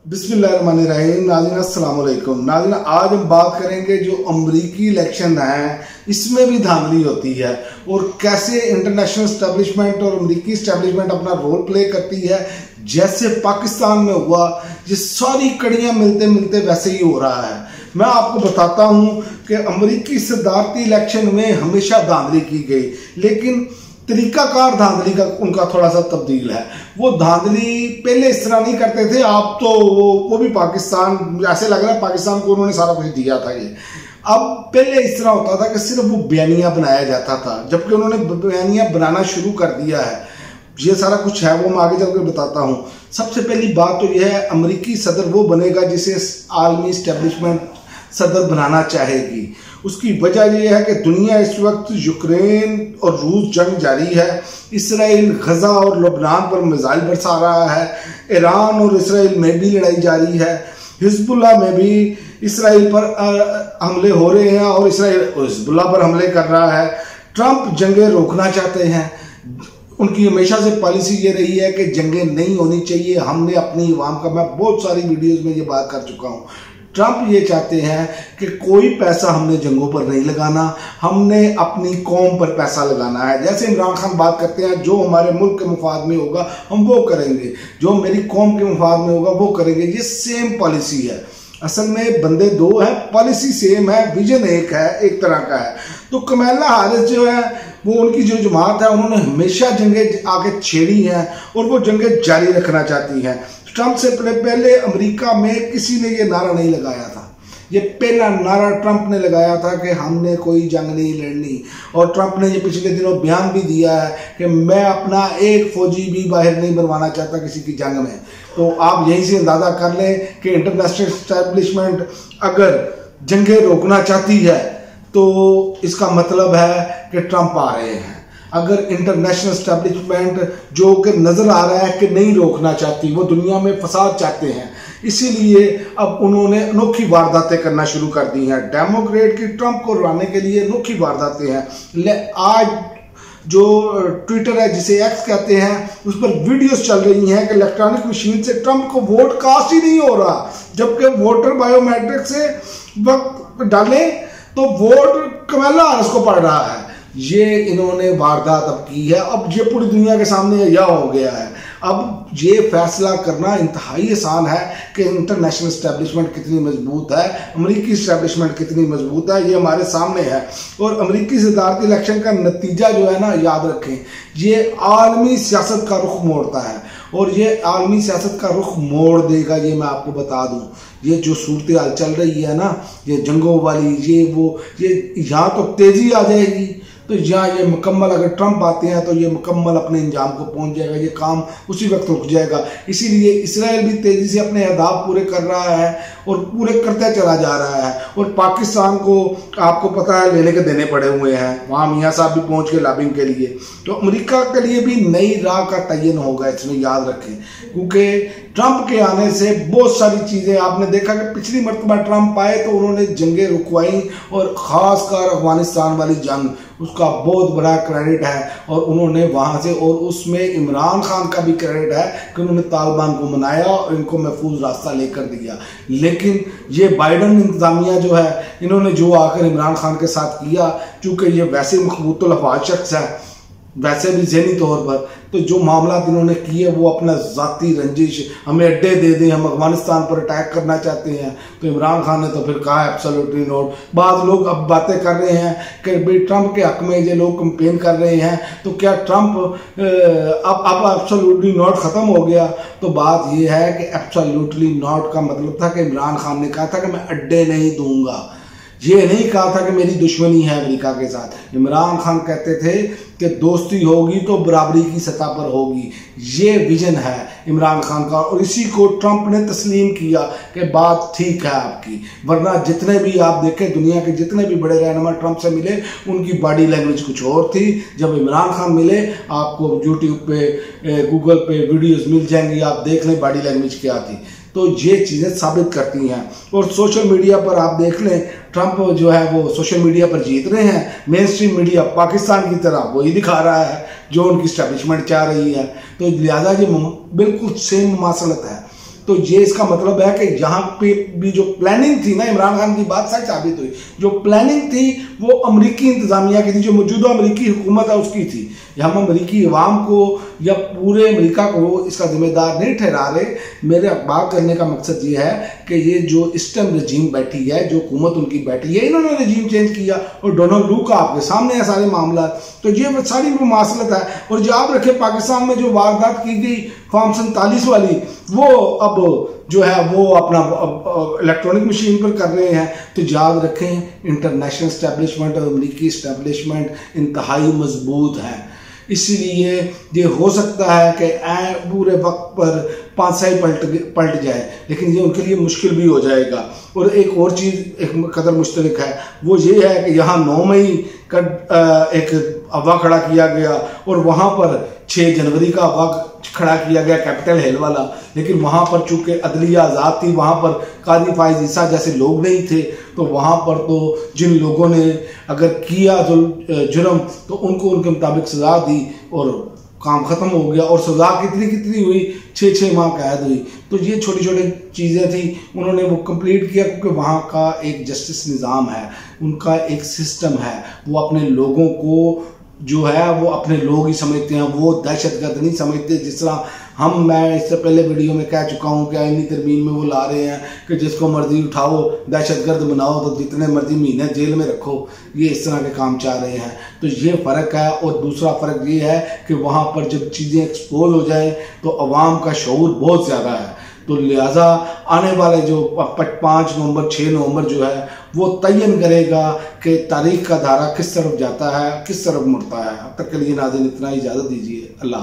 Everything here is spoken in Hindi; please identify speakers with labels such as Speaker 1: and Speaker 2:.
Speaker 1: बिस्मिल्लाहिर्रहमानिर्रहीम। नाज़रीन अस्सलाम वालेकुम। नाज़रीन आज हम बात करेंगे जो अमरीकी इलेक्शन है इसमें भी धांधली होती है और कैसे इंटरनेशनल स्टैब्लिशमेंट और अमरीकी स्टैब्लिशमेंट अपना रोल प्ले करती है। जैसे पाकिस्तान में हुआ, ये सारी कड़ियां मिलते मिलते वैसे ही हो रहा है। मैं आपको बताता हूं कि अमरीकी सदारती इलेक्शन में हमेशा धांधली की गई, लेकिन तरीकाकार धांधली का उनका थोड़ा सा तब्दील है। वो धांधली पहले इस तरह नहीं करते थे। आप तो वो भी पाकिस्तान, ऐसे लग रहा है पाकिस्तान को उन्होंने सारा कुछ दिया था। ये अब पहले इस तरह होता था कि सिर्फ वो बयानिया बनाया जाता था, जबकि उन्होंने बयानिया बनाना शुरू कर दिया है। ये सारा कुछ है, वो मैं आगे चलकर बताता हूँ। सबसे पहली बात तो यह है, अमरीकी सदर वो बनेगा जिसे आलमी स्टैब्लिशमेंट सदर बनाना चाहेगी। उसकी वजह यह है कि दुनिया इस वक्त यूक्रेन और रूस जंग जारी है। इसराइल गजा और लबनान पर मिसाइल बरसा रहा है। ईरान और इसराइल में भी लड़ाई जारी है। हिजबुल्लाह में भी इसराइल पर हमले हो रहे हैं और इसराइल हिजबुल्लाह पर हमले कर रहा है। ट्रंप जंगें रोकना चाहते हैं। उनकी हमेशा से पॉलिसी ये रही है कि जंगें नहीं होनी चाहिए। हमने अपनी अवाम का, मैं बहुत सारी वीडियोस में ये बात कर चुका हूँ। ट्रंप ये चाहते हैं कि कोई पैसा हमने जंगों पर नहीं लगाना, हमने अपनी कौम पर पैसा लगाना है। जैसे इमरान खान बात करते हैं, जो हमारे मुल्क के मुफाद में होगा हम वो करेंगे, जो मेरी कौम के मुफाद में होगा वो करेंगे। ये सेम पॉलिसी है। असल में बंदे दो हैं, पॉलिसी सेम है, विजन एक है, एक तरह का है। तो कमला हैरिस जो है, वो उनकी जो जमात है, उन्होंने हमेशा जंगें आगे छेड़ी हैं और वो जंगें जारी रखना चाहती हैं। ट्रंप से पहले अमेरिका में किसी ने ये नारा नहीं लगाया था। ये पहला नारा ट्रंप ने लगाया था कि हमने कोई जंग नहीं लड़नी। और ट्रंप ने ये पिछले दिनों बयान भी दिया है कि मैं अपना एक फौजी भी बाहर नहीं बनवाना चाहता किसी की जंग में। तो आप यहीं से अंदाजा कर लें कि इंटरनेशनल स्टैब्लिशमेंट अगर जंगें रोकना चाहती है तो इसका मतलब है कि ट्रंप आ रहे हैं। अगर इंटरनेशनल स्टैब्लिशमेंट जो कि नजर आ रहा है कि नहीं रोकना चाहती, वो दुनिया में फसाद चाहते हैं, इसीलिए अब उन्होंने अनोखी वारदातें करना शुरू कर दी हैं। डेमोक्रेट की ट्रंप को हराने के लिए अनोखी वारदातें हैं। आज जो ट्विटर है, जिसे एक्स कहते हैं, उस पर वीडियोस चल रही हैं कि इलेक्ट्रॉनिक मशीन से ट्रंप को वोट कास्ट ही नहीं हो रहा, जबकि वोटर बायोमेट्रिक से वक्त डालें तो वोट कमला हैरिस को पड़ रहा है। ये इन्होंने वारदात अब की है। अब ये पूरी दुनिया के सामने यह हो गया है। अब ये फैसला करना इंतहाई आसान है कि इंटरनेशनल स्टैब्लिशमेंट कितनी मजबूत है, अमेरिकी स्टैब्लिशमेंट कितनी मजबूत है, ये हमारे सामने है। और अमेरिकी सदारती इलेक्शन का नतीजा जो है ना, याद रखें, ये आलमी सियासत का रुख मोड़ता है और ये आलमी सियासत का रुख मोड़ देगा। ये मैं आपको बता दूं, ये जो सूरत हाल चल रही है ना, ये जंगों वाली, ये यहाँ तो तेजी आ जाएगी, तो यहाँ ये मुकम्मल, अगर ट्रंप आते हैं तो ये मुकम्मल अपने इंजाम को पहुंच जाएगा। ये काम उसी वक्त रुक जाएगा। इसीलिए इसराइल भी तेजी से अपने अहदाफ पूरे कर रहा है और पूरे करता चला जा रहा है। और पाकिस्तान को आपको पता है लेने के देने पड़े हुए हैं, वहाँ मियाँ साहब भी पहुँच गए लॉबिंग के लिए। तो अमेरिका के लिए भी नई राह का तयन होगा, इसमें याद रखें, क्योंकि ट्रंप के आने से बहुत सारी चीज़ें आपने देखा कि पिछली मरतबा ट्रंप आए तो उन्होंने जंगें रुकवाई, और ख़ासकर अफगानिस्तान वाली जंग, उसका बहुत बड़ा क्रेडिट है। और उन्होंने वहाँ से, और उसमें इमरान खान का भी क्रेडिट है कि उन्होंने तालिबान को मनाया और इनको महफूज रास्ता लेकर दिया। लेकिन ये बाइडन इंतजामिया जो है, इन्होंने जो आकर इमरान खान के साथ किया, चूँकि ये वैसे मखबूतुल अफवाज शख्स है, वैसे भी ज़हनी तौर पर, तो जो मामला इन्होंने किए वो अपना ज़ाती रंजिश, हमें अड्डे दे दें, हम अफगानिस्तान पर अटैक करना चाहते हैं। तो इमरान खान ने तो फिर कहा एब्सोल्युटली नॉट। बाद लोग अब बातें कर रहे हैं कि भाई ट्रंप के हक में ये लोग कंपेन कर रहे हैं, तो क्या ट्रंप अब एब्सोल्युटली नॉट ख़त्म हो गया? तो बात ये है कि एब्सोल्युटली नॉट का मतलब था कि इमरान खान ने कहा था कि मैं अड्डे नहीं दूंगा। ये नहीं कहा था कि मेरी दुश्मनी है अमेरिका के साथ। इमरान खान कहते थे कि दोस्ती होगी तो बराबरी की सतह पर होगी। ये विजन है इमरान खान का, और इसी को ट्रंप ने तस्लीम किया कि बात ठीक है आपकी। वरना जितने भी आप देखें, दुनिया के जितने भी बड़े रहनुमा ट्रंप से मिले, उनकी बॉडी लैंग्वेज कुछ और थी। जब इमरान खान मिले, आपको यूट्यूब पे, गूगल पे वीडियोस मिल जाएंगी, आप देख लें बॉडी लैंग्वेज क्या थी। तो ये चीज़ें साबित करती हैं। और सोशल मीडिया पर आप देख लें, ट्रंप जो है वो सोशल मीडिया पर जीत रहे हैं। मेन स्ट्रीम मीडिया पाकिस्तान की तरह वही दिखा रहा है जो उनकी स्टैब्लिशमेंट चाह रही है। तो लिहाजा ये बिल्कुल सेम मुमासलत है। तो ये इसका मतलब है कि यहाँ पे भी जो प्लानिंग थी ना, इमरान खान की बात सच साबित हुई। जो प्लानिंग थी वो अमरीकी इंतजामिया की थी, जो मौजूदा अमरीकी हुकूमत है उसकी थी। हम अमरीकी अवाम को या पूरे अमेरिका को इसका जिम्मेदार नहीं ठहरा रहे। मेरे बात करने का मकसद ये है कि ये जो इस टाइम रजीम बैठी है, जो हुकूमत उनकी बैठी है, इन्होंने रजीम चेंज किया और डोनाल्ड ट्रंप का आपके सामने है सारे मामला। तो ये सारी मुमासलत है। और जो आप रखे पाकिस्तान में जो वारदात की गई फॉर्म 47 वाली, वो अब जो है वो अपना इलेक्ट्रॉनिक मशीन पर कर रहे हैं। तो याद रखें, इंटरनेशनल इस्टेब्लिशमेंट और अमरीकी इस्टेब्लिशमेंट इंतहाई मजबूत है। इसीलिए ये हो सकता है कि पूरे वक्त पर पातशाही पलट जाए, लेकिन ये उनके लिए मुश्किल भी हो जाएगा। और एक और चीज़ एक कदर मुश्तरक है, वो ये है कि यहाँ 9 मई का एक अफवाह खड़ा किया गया और वहाँ पर 6 जनवरी का अफवाह खड़ा किया गया कैपिटल हिल वाला। लेकिन वहाँ पर चूंकि अदलिया आज़ाद थी, वहाँ पर कादी फाइज ईसा जैसे लोग नहीं थे, तो वहाँ पर तो जिन लोगों ने अगर किया जुर्म तो उनको उनके मुताबिक सजा दी और काम ख़त्म हो गया। और सजा कितनी हुई, 6 माह कैद हुई। तो ये छोटी छोटी चीज़ें थी, उन्होंने वो कंप्लीट किया क्योंकि वहाँ का एक जस्टिस निज़ाम है, उनका एक सिस्टम है। वो अपने लोगों को जो है वो अपने लोग ही समझते हैं, वो दहशतगर्द नहीं समझते। जिस तरह मैं इससे पहले वीडियो में कह चुका हूँ कि आईनी तरमीम में वो ला रहे हैं कि जिसको मर्जी उठाओ दहशतगर्द बनाओ तो जितने मर्जी महीने जेल में रखो, ये इस तरह के काम चाह रहे हैं। तो ये फ़र्क है। और दूसरा फ़र्क ये है कि वहाँ पर जब चीज़ें एक्सपोज हो जाए तो अवाम का शऊर बहुत ज़्यादा है। तो लिहाजा आने वाले जो 5 नवंबर 6 नवंबर जो है वो तयन करेगा कि तारीख का धारा किस तरफ जाता है, किस तरफ मुड़ता है। अब तक के लिए नाज़रीन इतना ही, इजाज़त दीजिए। अल्लाह।